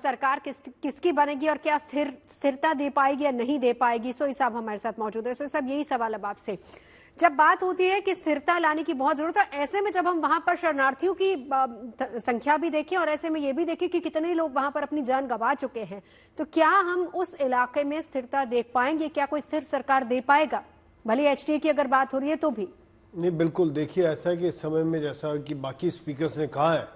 सरकार किसकी बनेगी और क्या स्थिरता दे पाएगी या नहीं दे पाएगी। सोई साहब हमारे साथ मौजूद है। सोई साहब, यही सवाल अब आपसे, जब बात होती है कि स्थिरता लाने की बहुत जरूरत है, ऐसे में जब हम वहां पर शरणार्थियों की संख्या भी देखें और ऐसे में ये भी देखें कि कितने लोग वहां पर अपनी जान गंवा चुके हैं, तो क्या हम उस इलाके में स्थिरता देख पाएंगे? क्या कोई स्थिर सरकार दे पाएगा? भले एचडीए की अगर बात हो रही है तो भी नहीं। बिल्कुल, देखिए ऐसा है कि इस समय में जैसा कि बाकी स्पीकर्स ने कहा है,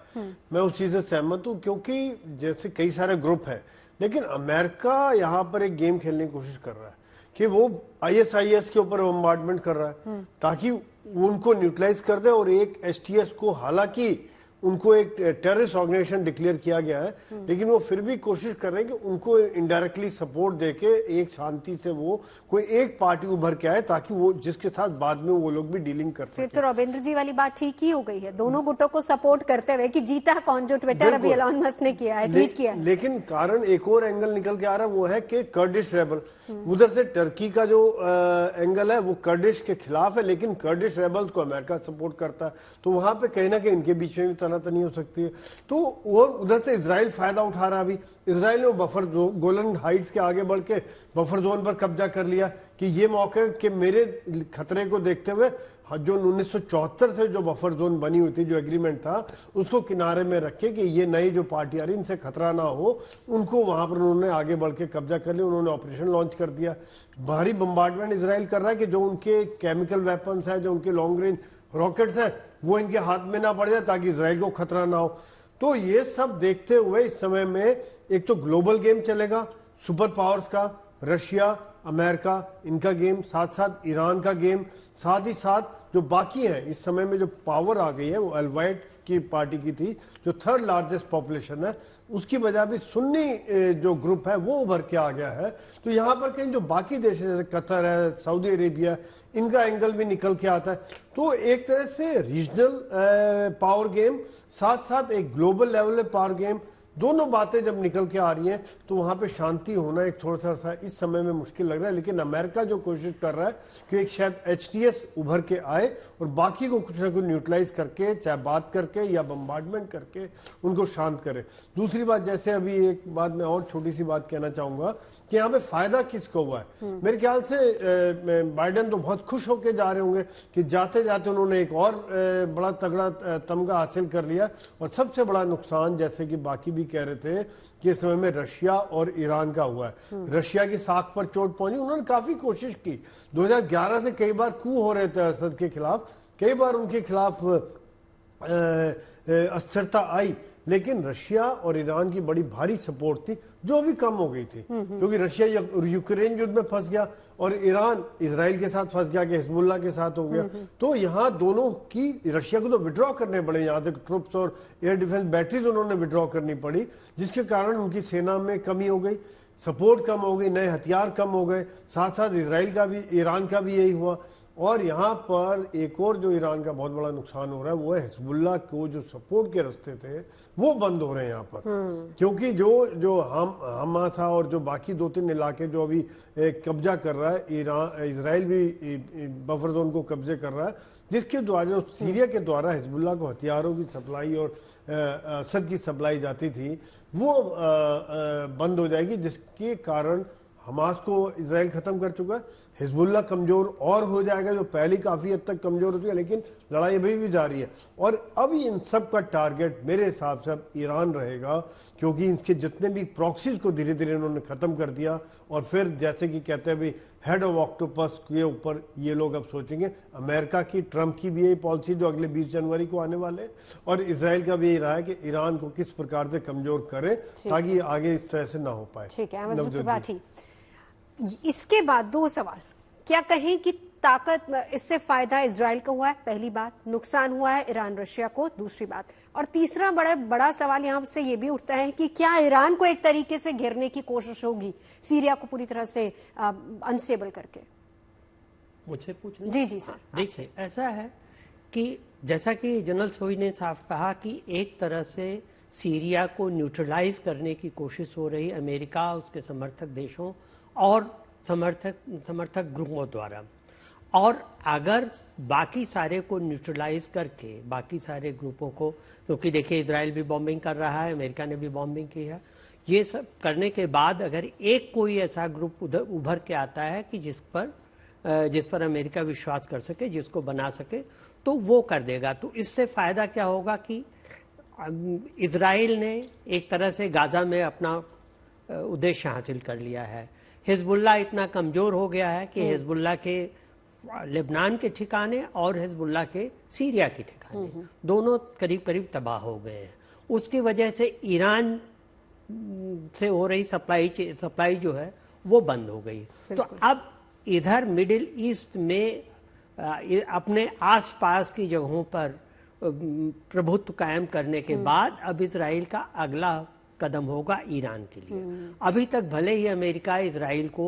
मैं उस चीज से सहमत हूँ, क्योंकि जैसे कई सारे ग्रुप हैं, लेकिन अमेरिका यहाँ पर एक गेम खेलने की कोशिश कर रहा है कि वो आईएसआईएस के ऊपर बम्बार्डमेंट कर रहा है ताकि उनको न्यूट्रलाइज कर दे, और एक एसटीएस को, हालांकि उनको एक टेररिस्ट ऑर्गेनाइजेशन डिक्लेयर किया गया है, लेकिन वो फिर भी कोशिश कर रहे हैं कि उनको इनडायरेक्टली सपोर्ट देके एक शांति से वो कोई एक पार्टी उभर के आए ताकि वो जिसके साथ बाद में वो लोग भी डीलिंग कर सकें। फिर तो रविंद्र जी वाली बात ठीक ही हो गई है, दोनों गुटों को सपोर्ट करते हुए कि जीता कौन, जो ट्विटर अभी एलन मस्क ने किया है, ट्वीट किया है। लेकिन कारण एक और एंगल निकल के आ रहा है, वो है कि कर्डिश रेबल, उधर से टर्की का जो एंगल है वो कर्डिश के खिलाफ है, लेकिन कर्डिश रेबल्स को अमेरिका सपोर्ट करता है, तो वहां पे कहीं ना कहीं इनके बीच में भी तनातनी हो सकती है। तो और उधर से इजराइल फायदा उठा रहा है। अभी इजराइल ने बफर गोलन हाइट्स के आगे बढ़ के बफर जोन पर कब्जा कर लिया कि ये मौका कि मेरे खतरे को देखते हुए जो 1974 से जो बफर जोन बनी हुई थी, जो एग्रीमेंट था, उसको किनारे में रखे कि ये नई जो पार्टी आ रही इनसे खतरा ना हो, उनको वहां पर उन्होंने आगे बढ़ के कब्जा कर लिया। उन्होंने ऑपरेशन लॉन्च कर दिया, भारी बम्बार्डमेंट इजराइल कर रहा है कि जो उनके केमिकल वेपन्स है, जो उनके लॉन्ग रेंज रॉकेट्स है, वो इनके हाथ में ना पड़ जाए ताकि इजराइल को खतरा ना हो। तो ये सब देखते हुए इस समय में एक तो ग्लोबल गेम चलेगा, सुपर पावर्स का, रशिया, अमेरिका, इनका गेम, साथ साथ ईरान का गेम, साथ ही साथ जो बाकी है इस समय में जो पावर आ गई है वो अलवाइट की पार्टी की थी, जो थर्ड लार्जेस्ट पॉपुलेशन है, उसकी वजह भी सुन्नी जो ग्रुप है वो उभर के आ गया है। तो यहाँ पर कहीं जो बाकी देश है जैसे कतर है, सऊदी अरेबिया, इनका एंगल भी निकल के आता है। तो एक तरह से रीजनल पावर गेम साथ साथ एक ग्लोबल लेवल पावर गेम, दोनों बातें जब निकल के आ रही हैं तो वहां पे शांति होना एक थोड़ा सा इस समय में मुश्किल लग रहा है। लेकिन अमेरिका जो कोशिश कर रहा है कि एक शायद एचटीएस उभर के आए और बाकी को कुछ ना कुछ न्यूट्रलाइज करके, चाहे बात करके या बम्बार्डमेंट करके, उनको शांत करे। दूसरी बात, जैसे अभी एक बात मैं और छोटी सी बात कहना चाहूंगा कि यहाँ पे फायदा किसको हुआ है। मेरे ख्याल से बाइडेन तो बहुत खुश होकर जा रहे होंगे कि जाते जाते उन्होंने एक और बड़ा तगड़ा तमगा हासिल कर लिया। और सबसे बड़ा नुकसान, जैसे कि बाकी कह रहे थे, कि इस समय में रशिया और ईरान का हुआ है। रशिया की साख पर चोट पहुंची, उन्होंने काफी कोशिश की, 2011 से कई बार कू हो रहे थे असद के खिलाफ, कई बार उनके खिलाफ अस्थिरता आई, लेकिन रशिया और ईरान की बड़ी भारी सपोर्ट थी जो भी कम हो गई थी, क्योंकि रशिया यूक्रेन युद्ध में फंस गया और ईरान इजराइल के साथ फंस गया कि हिजबुल्लाह के साथ हो गया। तो यहाँ दोनों की, रशिया को तो विड्रॉ करने पड़े, यहाँ तक ट्रुप्स और एयर डिफेंस बैटरीज उन्होंने विड्रॉ करनी पड़ी, जिसके कारण उनकी सेना में कमी हो गई, सपोर्ट कम हो गई, नए हथियार कम हो गए। साथ साथ इजराइल का भी, ईरान का भी यही हुआ। और यहाँ पर एक और जो ईरान का बहुत बड़ा नुकसान हो रहा है वो है हिजबुल्लाह को जो सपोर्ट के रास्ते थे वो बंद हो रहे हैं यहाँ पर, क्योंकि जो हमा था और जो बाकी 2-3 इलाके जो अभी कब्जा कर रहा है, इजराइल भी बफर जोन को कब्जे कर रहा है, जिसके द्वारा, जो सीरिया के द्वारा हिजबुल्लाह को हथियारों की सप्लाई और असद की सप्लाई जाती थी वो बंद हो जाएगी, जिसके कारण हमास को इजराइल खत्म कर चुका है, हिजबुल्लाह कमजोर और हो जाएगा, जो पहले काफी हद तक कमजोर हो चुका है, लेकिन लड़ाई अभी भी जारी है। और अब इन सब का टारगेट मेरे हिसाब से अब ईरान रहेगा, क्योंकि इसके जितने भी प्रॉक्सीज को धीरे धीरे इन्होंने खत्म कर दिया। और फिर जैसे कि कहते हैं भाई हेड ऑफ ऑक्टोपस के ऊपर ये लोग अब सोचेंगे। अमेरिका की, ट्रंप की भी यही पॉलिसी जो अगले 20 जनवरी को आने वाले, और इसराइल का भी यही रहा है कि ईरान को किस प्रकार से कमजोर करे ताकि आगे इस तरह से ना हो पाए। ठीक है, इसके बाद 2 सवाल, क्या कहें कि ताकत, इससे फायदा इजराइल को हुआ है, पहली बात, नुकसान हुआ है ईरान रशिया को, दूसरी बात, और तीसरा बड़ा सवाल यहां से ये भी उठता है कि क्या ईरान को एक तरीके से घेरने की कोशिश होगी सीरिया को पूरी तरह से अनस्टेबल करके? मुझे पूछना? जी सर। देखिए, ऐसा है कि जैसा कि जनरल सोई ने साफ कहा कि एक तरह से सीरिया को न्यूट्रलाइज करने की कोशिश हो रही अमेरिका, उसके समर्थक देशों और समर्थक ग्रुपों द्वारा, और अगर बाकी सारे को न्यूट्रलाइज करके, बाकी सारे ग्रुपों को, क्योंकि देखिए इजराइल भी बॉम्बिंग कर रहा है, अमेरिका ने भी बॉम्बिंग की है, ये सब करने के बाद अगर एक कोई ऐसा ग्रुप उधर उभर के आता है कि जिस पर अमेरिका विश्वास कर सके, जिसको बना सके, तो वो कर देगा। तो इससे फायदा क्या होगा कि इजराइल ने एक तरह से गाजा में अपना उद्देश्य हासिल कर लिया है। हिजबुल्लाह इतना कमजोर हो गया है कि हिजबुल्लाह के लेबनान के ठिकाने और हिजबुल्लाह के सीरिया के ठिकाने दोनों करीब करीब तबाह हो गए हैं। उसकी वजह से ईरान से हो रही सप्लाई जो है वो बंद हो गई। तो अब इधर मिडिल ईस्ट में अपने आसपास की जगहों पर प्रभुत्व कायम करने के बाद अब इजराइल का अगला कदम होगा ईरान के लिए। अभी तक भले ही अमेरिका इजराइल को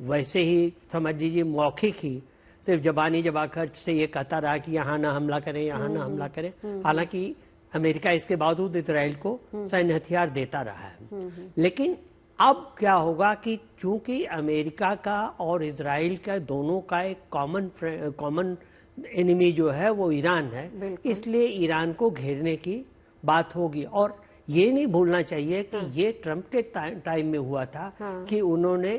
वैसे ही समझ लीजिए मौखिक ही सिर्फ जबानी जबाखर से ये कहता रहा कि यहाँ ना हमला करें, यहाँ ना हमला करें, हालांकि अमेरिका इसके बावजूद इजराइल को सैन्य हथियार देता रहा है। लेकिन अब क्या होगा कि चूंकि अमेरिका का और इजराइल का दोनों का एक कॉमन एनिमी जो है वो ईरान है, इसलिए ईरान को घेरने की बात होगी। और ये नहीं भूलना चाहिए कि ये ट्रंप के टाइम में हुआ था कि उन्होंने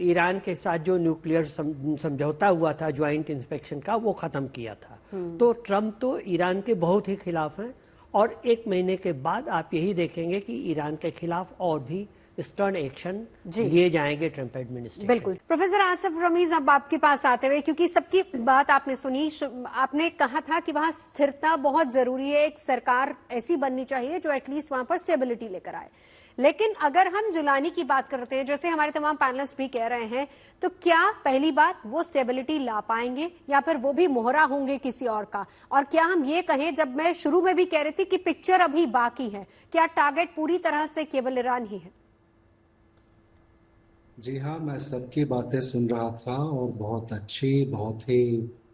ईरान के साथ जो न्यूक्लियर समझौता हुआ था ज्वाइंट इंस्पेक्शन का, वो खत्म किया था। तो ट्रंप तो ईरान के बहुत ही खिलाफ हैं और एक महीने के बाद आप यही देखेंगे कि ईरान के खिलाफ और भी स्टर्न एक्शन लिए जाएंगे ट्रंप एडमिनिस्ट्रेशन। बिल्कुल। प्रोफेसर आसिफ रमीज, अब आपके पास आते हुए, क्योंकि सबकी बात आपने सुनी, आपने कहा था कि वहां स्थिरता बहुत जरूरी है, एक सरकार ऐसी बननी चाहिए जो एटलीस्ट वहां पर स्टेबिलिटी लेकर आए। लेकिन अगर हम जुलानी की बात करते हैं, जैसे हमारे तमाम पैनलिस्ट भी कह रहे हैं, तो क्या पहली बात वो स्टेबिलिटी ला पाएंगे या फिर वो भी मोहरा होंगे किसी और का? और क्या हम ये कहें, जब मैं शुरू में भी कह रही थी कि पिक्चर अभी बाकी है, क्या टारगेट पूरी तरह से केवल ईरान ही है? जी हाँ, मैं सबकी बातें सुन रहा था और बहुत अच्छी, बहुत ही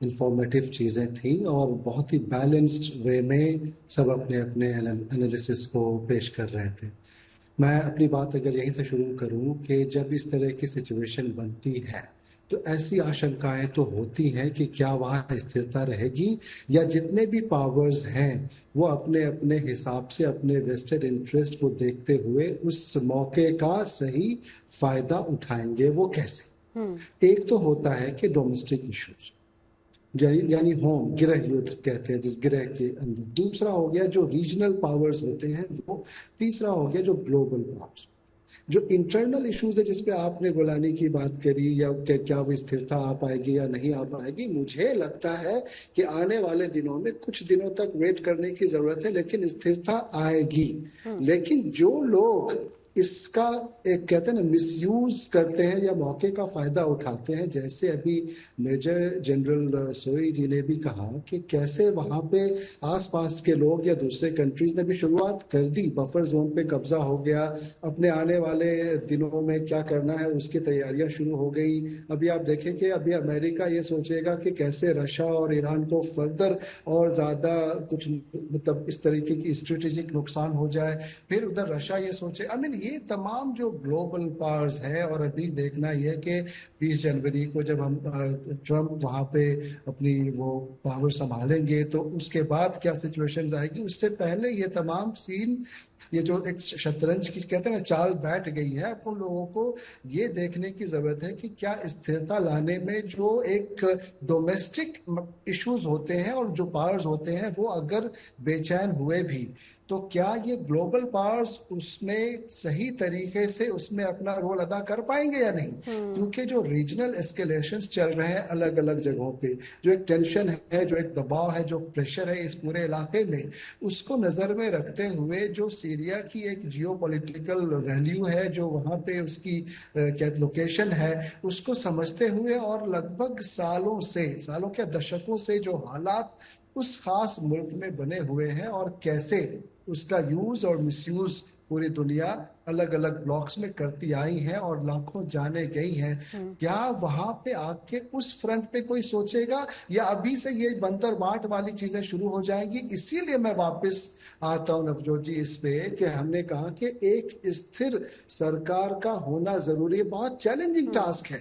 इंफॉर्मेटिव चीज़ें थी और बहुत ही बैलेंस्ड वे में सब अपने अपने एनालिसिस को पेश कर रहे थे। मैं अपनी बात अगर यहीं से शुरू करूं कि जब इस तरह की सिचुएशन बनती है तो ऐसी आशंकाएं तो होती हैं कि क्या वहाँ स्थिरता रहेगी या जितने भी पावर्स हैं वो अपने अपने हिसाब से अपने वेस्टेड इंटरेस्ट को देखते हुए उस मौके का सही फायदा उठाएंगे। वो कैसे? एक तो होता है कि डोमेस्टिक इश्यूज, यानी होम गृह युद्ध कहते हैं जिस गृह के अंदर। दूसरा हो गया जो रीजनल पावर्स होते हैं वो। तीसरा हो गया जो ग्लोबल पावर्स। जो इंटरनल इश्यूज है जिसपे आपने गोलानी की बात करी, या क्या वो स्थिरता आ पाएगी या नहीं आ पाएगी, मुझे लगता है कि आने वाले दिनों में कुछ दिनों तक वेट करने की जरूरत है, लेकिन स्थिरता आएगी। लेकिन जो लोग इसका एक कहते हैं ना मिसयूज करते हैं या मौके का फायदा उठाते हैं, जैसे अभी मेजर जनरल सोई जी ने भी कहा कि कैसे वहां पे आसपास के लोग या दूसरे कंट्रीज ने भी शुरुआत कर दी, बफर जोन पे कब्जा हो गया, अपने आने वाले दिनों में क्या करना है उसकी तैयारियां शुरू हो गई। अभी आप देखें कि अभी अमेरिका ये सोचेगा कि कैसे रशिया और ईरान को फर्दर और ज्यादा कुछ मतलब इस तरीके की स्ट्रेटेजिक नुकसान हो जाए, फिर उधर रशिया ये सोचे। आई मीन ये तमाम जो ग्लोबल पावर्स हैं, और अभी देखना यह कि 20 जनवरी को जब हम ट्रंप वहां पे अपनी वो पावर संभालेंगे तो उसके बाद क्या सिचुएशंस आएगी, उससे पहले ये तमाम सीन, ये जो एक शतरंज की कहते हैं ना चाल बैठ गई है, अब उन लोगों को ये देखने की जरूरत है कि क्या स्थिरता लाने में जो एक डोमेस्टिक इश्यूज होते हैं और जो पावर्स होते हैं वो अगर बेचैन हुए भी, तो क्या ये ग्लोबल पावर्स उसमें सही तरीके से उसमें अपना रोल अदा कर पाएंगे या नहीं। क्योंकि जो रीजनल एस्केलेशंस चल रहे हैं अलग अलग जगहों पे, जो एक टेंशन है, जो एक दबाव है, जो प्रेशर है इस पूरे इलाके में, उसको नजर में रखते हुए जो सीरिया की एक जियोपॉलिटिकल वैल्यू है, जो वहां पे उसकी क्या लोकेशन है, उसको समझते हुए और लगभग सालों क्या दशकों से जो हालात उस खास मुल्क में बने हुए हैं और कैसे उसका यूज और मिसयूज पूरी दुनिया अलग अलग ब्लॉक्स में करती आई है और लाखों जाने गई हैं, क्या वहां पे आके उस फ्रंट पे कोई सोचेगा या अभी से ये बंतर बांट वाली चीजें शुरू हो जाएंगी। इसीलिए मैं वापस आता हूं नवजोत जी इस पे कि हमने कहा कि एक स्थिर सरकार का होना जरूरी है। बहुत चैलेंजिंग टास्क है